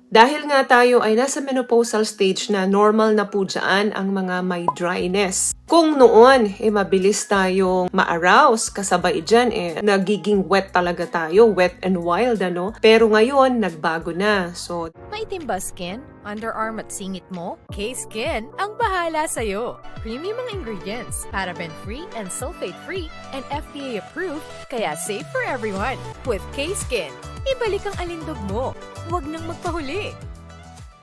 Dahil nga tayo ay nasa menopausal stage na normal na po dyan ang mga may dryness. Kung noon, mabilis tayong ma-arouse, kasabay dyan, nagiging wet talaga tayo, wet and wild, ano? Pero ngayon, nagbago na. So, Maitim ba skin, underarm at singit mo? K-Skin ang bahala sa'yo. Premium ang ingredients, paraben-free and sulfate-free, and FDA-approved, kaya safe for everyone. With K-Skin, ibalik ang alindog mo. Huwag nang magpahuli.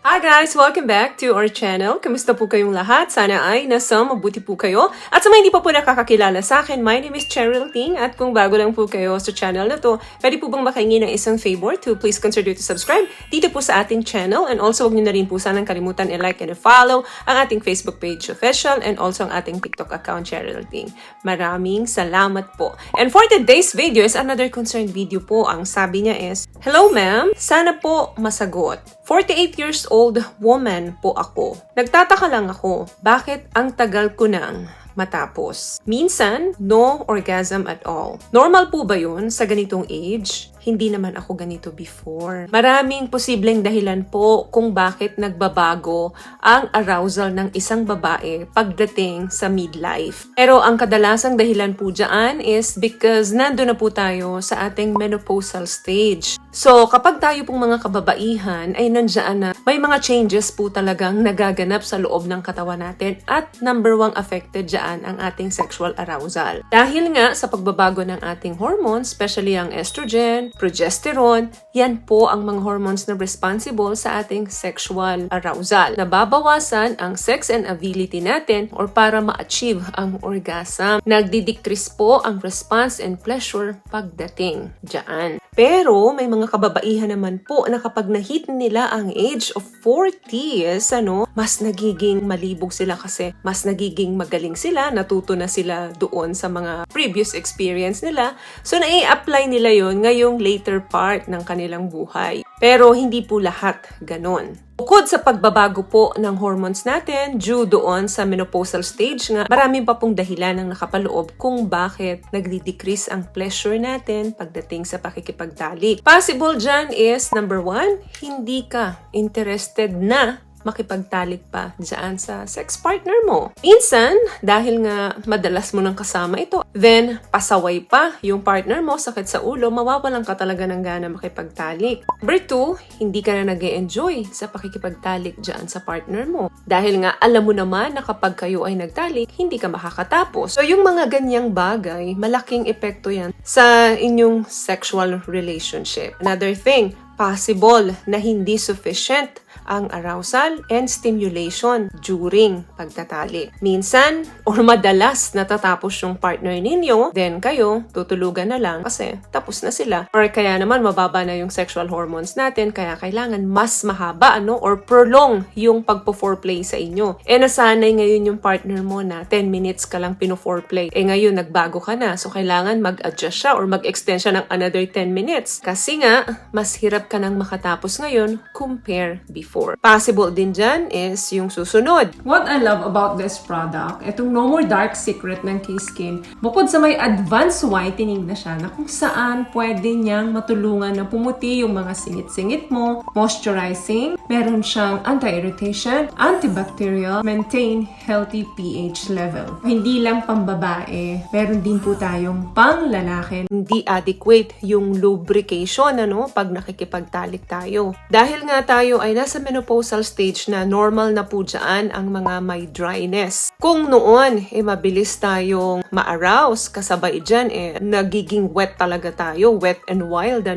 hi guys! Welcome back to our channel. Kamusta po kayong lahat? Sana ay nasa mabuti po kayo. At sa mga hindi pa po nakakakilala sa akin, my name is Cheryl Ting. At kung bago lang po kayo sa channel na to, pwede po bang makahingi ng isang favor to please consider to subscribe dito po sa ating channel. And also, huwag nyo na rin po sanang kalimutan i-like and i-follow ang ating Facebook page official and also ang ating TikTok account, Cheryl Ting. Maraming salamat po. And for today's video is another concerned video po. Ang sabi niya is, hello ma'am, sana po masagot. 48 years old woman po ako. Nagtataka lang ako, bakit ang tagal ko nang matapos? Minsan, no orgasm at all. Normal po ba yun sa ganitong age? Hindi naman ako ganito before. Maraming posibleng dahilan po kung bakit nagbabago ang arousal ng isang babae pagdating sa midlife. Pero ang kadalasang dahilan po dyan is because nandun na po tayo sa ating menopausal stage. So, kapag tayo pong mga kababaihan ay nandiyan na may mga changes po talagang nagaganap sa loob ng katawan natin at number one affected dyan ang ating sexual arousal. Dahil nga sa pagbabago ng ating hormones, especially ang estrogen, progesterone, yan po ang mga hormones na responsible sa ating sexual arousal. Nababawasan ang sex and ability natin or para ma-achieve ang orgasm. Nagdidecrease po ang response and pleasure pagdating dyan. Pero may mga kababaihan naman po na kapag na-hit nila ang age of 40s, mas nagiging malibog sila kasi mas nagiging magaling sila, natuto na sila doon sa mga previous experience nila. So, nai-apply nila yon ngayong later part ng kanilang buhay. Pero hindi po lahat ganon. Bukod sa pagbabago po ng hormones natin due doon sa menopausal stage nga, marami pa pong dahilan ang nakapaloob kung bakit nagdi-decrease ang pleasure natin pagdating sa pakikipagtalik. Possible dyan is, number 1, hindi ka interested na makipagtalik pa dyan sa sex partner mo. Minsan, dahil nga madalas mo nang kasama ito, then pasaway pa yung partner mo, sakit sa ulo, mawawalan ka talaga ng gana makipagtalik. Number 2, hindi ka na nag-e-enjoy sa pakikipagtalik dyan sa partner mo. Dahil nga alam mo naman na kapag kayo ay nagtalik, hindi ka makakatapos. So yung mga ganyang bagay, malaking epekto yan sa inyong sexual relationship. Another thing, possible na hindi sufficient ang arousal and stimulation during pagtatalik. Minsan, or madalas natatapos yung partner ninyo, then kayo, tutulugan na lang kasi tapos na sila. Or kaya naman, mababa na yung sexual hormones natin, kaya kailangan mas mahaba, or prolong yung pagpo-foreplay sa inyo. Nasanay ngayon yung partner mo na 10 minutes ka lang pino-foreplay. Ngayon, nagbago ka na, so kailangan mag-adjust siya or mag-extend siya ng another 10 minutes. Kasi nga, mas hirap ka nang makatapos ngayon compare before. Possible din dyan is yung susunod. What I love about this product, itong No More Dark Secret ng K-Skin, bukod sa may advanced whitening na siya na kung saan pwede niyang matulungan na pumuti yung mga singit-singit mo, moisturizing, meron siyang anti-irritation, antibacterial, maintain healthy pH level. Hindi lang pambabae, meron din po tayong pang-lalaki. Hindi adequate yung lubrication pag nakikipagtalik tayo. Dahil nga tayo ay nasa menopausal stage na normal na po dyan ang mga may dryness. Kung noon, mabilis tayong ma-arouse, kasabay dyan, nagiging wet talaga tayo, wet and wild,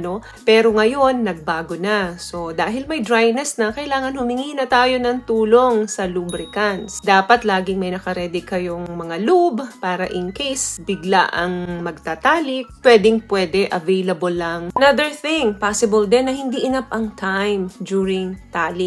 Pero ngayon, nagbago na. So, dahil may dryness na, kailangan humingi na tayo ng tulong sa lubricants. Dapat laging may nakaredy kayong mga lube para in case bigla ang magtatalik, pwede, available lang. Another thing, possible din na hindi enough ang time during talik.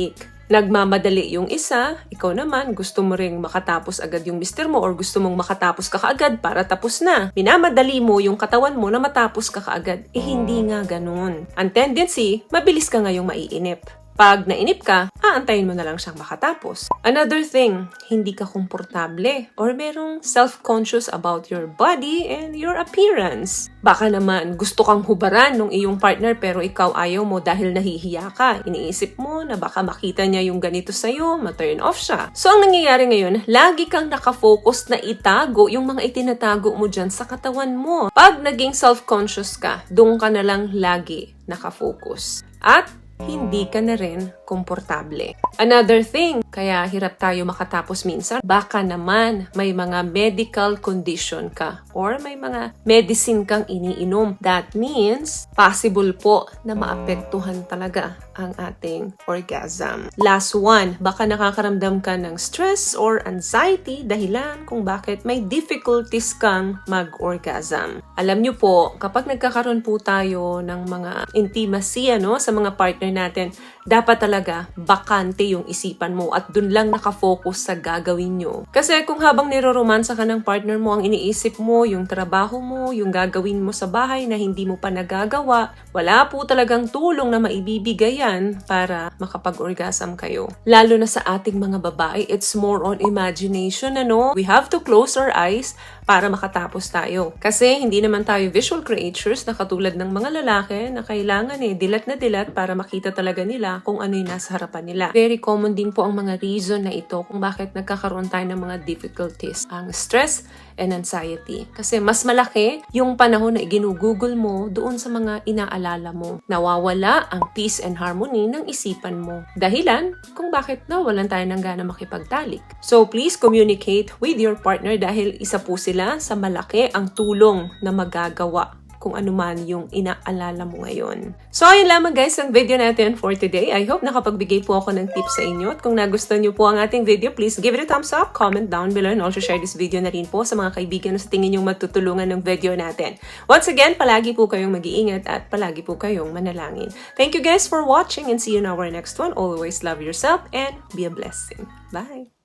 Nagmamadali yung isa, ikaw naman gusto mo ring makatapos agad yung mister mo or gusto mong makatapos ka kaagad para tapos na. Minamadali mo yung katawan mo na matapos ka kaagad. Hindi nga ganun. Ang tendency, mabilis ka ngayong maiinip. Pag nainip ka, aantayin mo na lang siyang makatapos. Another thing, hindi ka komportable or merong self-conscious about your body and your appearance. Baka naman gusto kang hubaran ng iyong partner pero ikaw ayaw mo dahil nahihiya ka. Iniisip mo na baka makita niya yung ganito sa'yo, ma-turn off siya. So ang nangyayari ngayon, lagi kang nakafocus na itago yung mga itinatago mo dyan sa katawan mo. Pag naging self-conscious ka, doon ka na lang lagi nakafocus. At hindi ka na rin komportable. Another thing, kaya hirap tayo makatapos minsan, baka naman may mga medical condition ka or may mga medicine kang iniinom. That means, possible po na maapektuhan talaga ang ating orgasm. Last one, baka nakakaramdam ka ng stress or anxiety dahilan kung bakit may difficulties kang mag-orgasm. Alam nyo po, kapag nagkakaroon po tayo ng mga intimacy sa mga partner natin, dapat talaga bakante yung isipan mo at dun lang nakafocus sa gagawin nyo. Kasi kung habang niroromansa ka ng partner mo, ang iniisip mo, yung trabaho mo, yung gagawin mo sa bahay na hindi mo pa nagagawa, wala po talagang tulong na maibibigay yan para makapag-orgasm kayo. Lalo na sa ating mga babae, it's more on imagination, We have to close our eyes para makatapos tayo. Kasi hindi naman tayo visual creatures na katulad ng mga lalaki na kailangan dilat na dilat para makita talaga nila kung ano yung nasa harapan nila. Very common din po ang mga reason na ito kung bakit nagkakaroon tayo ng mga difficulties. Ang stress and anxiety. Kasi mas malaki yung panahon na ginugugol mo doon sa mga inaalala mo. Nawawala ang peace and harmony ng isipan mo. Dahilan kung bakit nawalan tayo ng gana makipagtalik. So please communicate with your partner dahil isa po sila sa malaki ang tulong na magagawa kung ano man yung inaalala mo ngayon. So, ayun lamang guys ang video natin for today. I hope nakapagbigay po ako ng tips sa inyo. At kung nagustuhan niyo po ang ating video, please give it a thumbs up, comment down below, and also share this video na rin po sa mga kaibigan na sa tingin yung matutulungan ng video natin. Once again, palagi po kayong mag-iingat at palagi po kayong manalangin. Thank you guys for watching and see you in our next one. Always love yourself and be a blessing. Bye!